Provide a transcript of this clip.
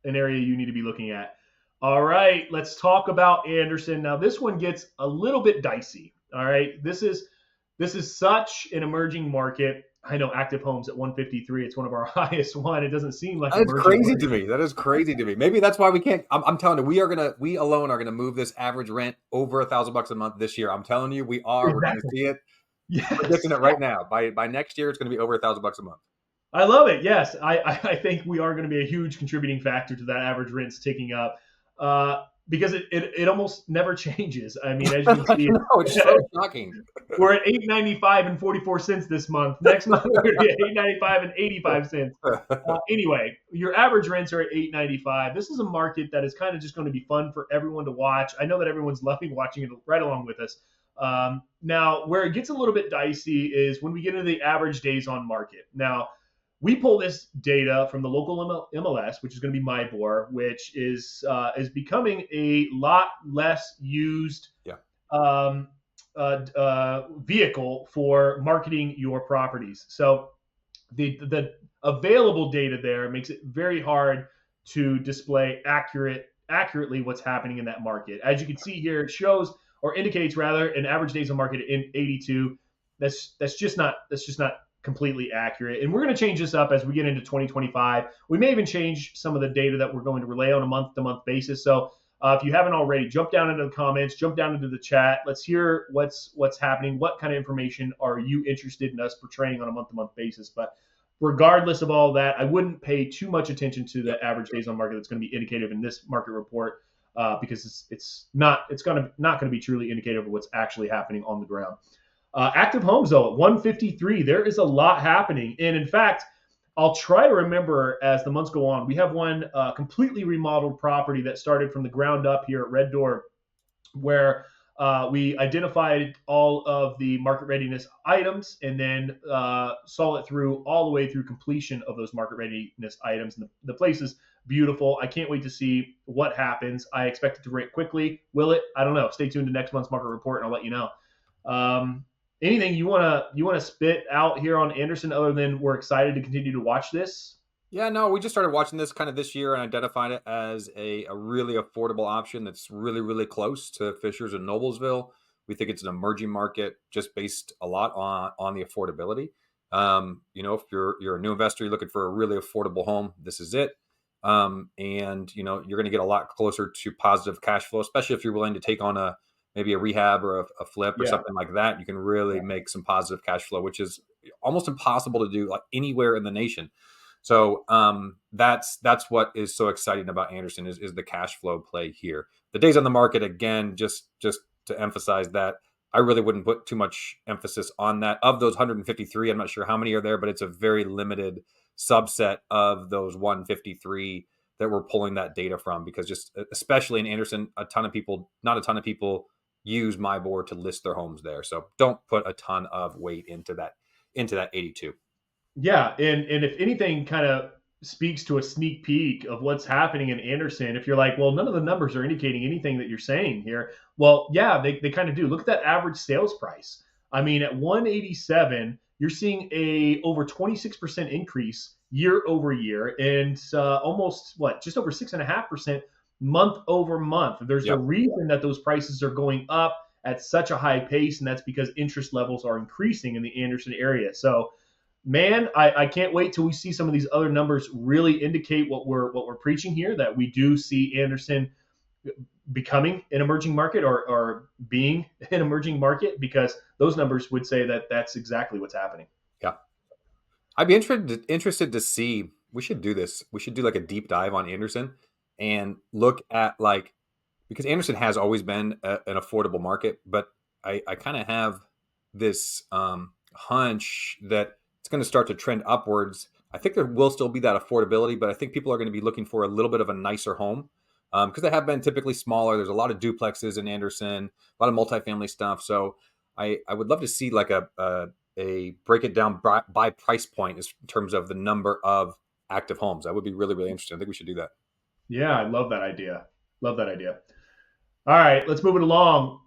an area you need to be looking at. All right, let's talk about Anderson. Now, this one gets a little bit dicey. All right, this is such an emerging market. I know active homes at 153. It's one of our highest one. It doesn't seem like That is emerging crazy to market. me. That is crazy to me. Maybe that's why we can't. I'm telling you, we alone are gonna move this average rent over $1,000 a month this year. I'm telling you, we are. We're gonna Exactly. see it. I'm predicting Yes. it right now. By next year, it's gonna be over $1,000 a month. I love it. Yes, I think we are going to be a huge contributing factor to that average rents ticking up because it almost never changes. I mean, as you can I see, know, it's so shocking. we're at 8.95 and 44 cents this month. Next month we're going to be at 8.95 and 85 cents. Anyway, your average rents are at 8.95. This is a market that is kind of just going to be fun for everyone to watch. I know that everyone's loving watching it right along with us. Now, where it gets a little bit dicey is when we get into the average days on market. Now, we pull this data from the local MLS, which is going to be MyBor, which is becoming a lot less used Yeah. um, vehicle for marketing your properties. So the available data there makes it very hard to display accurately what's happening in that market. As you can see here, it shows or indicates rather an average days on market in 82. That's just not completely accurate. And we're going to change this up as we get into 2025. We may even change some of the data that we're going to relay on a month-to-month basis. So if you haven't already, jump down into the comments, jump down into the chat. Let's hear what's happening. What kind of information are you interested in us portraying on a month-to-month basis? But regardless of all that, I wouldn't pay too much attention to the average days on market that's going to be indicative in this market report because it's not going to be truly indicative of what's actually happening on the ground. Active homes, though, at 153, there is a lot happening. And in fact, I'll try to remember as the months go on. We have one completely remodeled property that started from the ground up here at Red Door, where we identified all of the market readiness items and then saw it through all the way through completion of those market readiness items. And the place is beautiful. I can't wait to see what happens. I expect it to rent quickly. Will it? I don't know. Stay tuned to next month's market report, and I'll let you know. Anything you wanna spit out here on Anderson other than we're excited to continue to watch this? Yeah, no, we just started watching this kind of this year and identified it as a really affordable option that's really, really close to Fishers and Noblesville. We think it's an emerging market just based a lot on the affordability. If you're a new investor, you're looking for a really affordable home, this is it. And you're going to get a lot closer to positive cash flow, especially if you're willing to take on maybe a rehab or a flip or Yeah. something like that. You can really make some positive cash flow, which is almost impossible to do like anywhere in the nation. So that's what is so exciting about Anderson is the cash flow play here. The days on the market, again, just to emphasize that, I really wouldn't put too much emphasis on that. Of those 153, I'm not sure how many are there, but it's a very limited subset of those 153 that we're pulling that data from, because just especially in Anderson, not a ton of people use MyBor to list their homes there. So don't put a ton of weight into that 82. Yeah, and if anything kind of speaks to a sneak peek of what's happening in Anderson, if you're like, well, none of the numbers are indicating anything that you're saying here. Well, yeah, they kind of do. Look at that average sales price. I mean, at 187, you're seeing a over 26% increase year over year, and almost just over 6.5% month over month. There's a Yep. reason that those prices are going up at such a high pace, and that's because interest levels are increasing in the Anderson area. So man, I can't wait till we see some of these other numbers really indicate what we're preaching here, that we do see Anderson becoming an emerging market or being an emerging market, because those numbers would say that that's exactly what's happening. Yeah. I'd be interested to see. We should do this. We should do like a deep dive on Anderson and look at because Anderson has always been an affordable market, but I kind of have this hunch that it's going to start to trend upwards. I think there will still be that affordability, but I think people are going to be looking for a little bit of a nicer home because they have been typically smaller. There's a lot of duplexes in Anderson, a lot of multifamily stuff. So I would love to see like a break it down by price point in terms of the number of active homes. That would be really, really interesting. I think we should do that. Yeah, I love that idea. Love that idea. All right, let's move it along.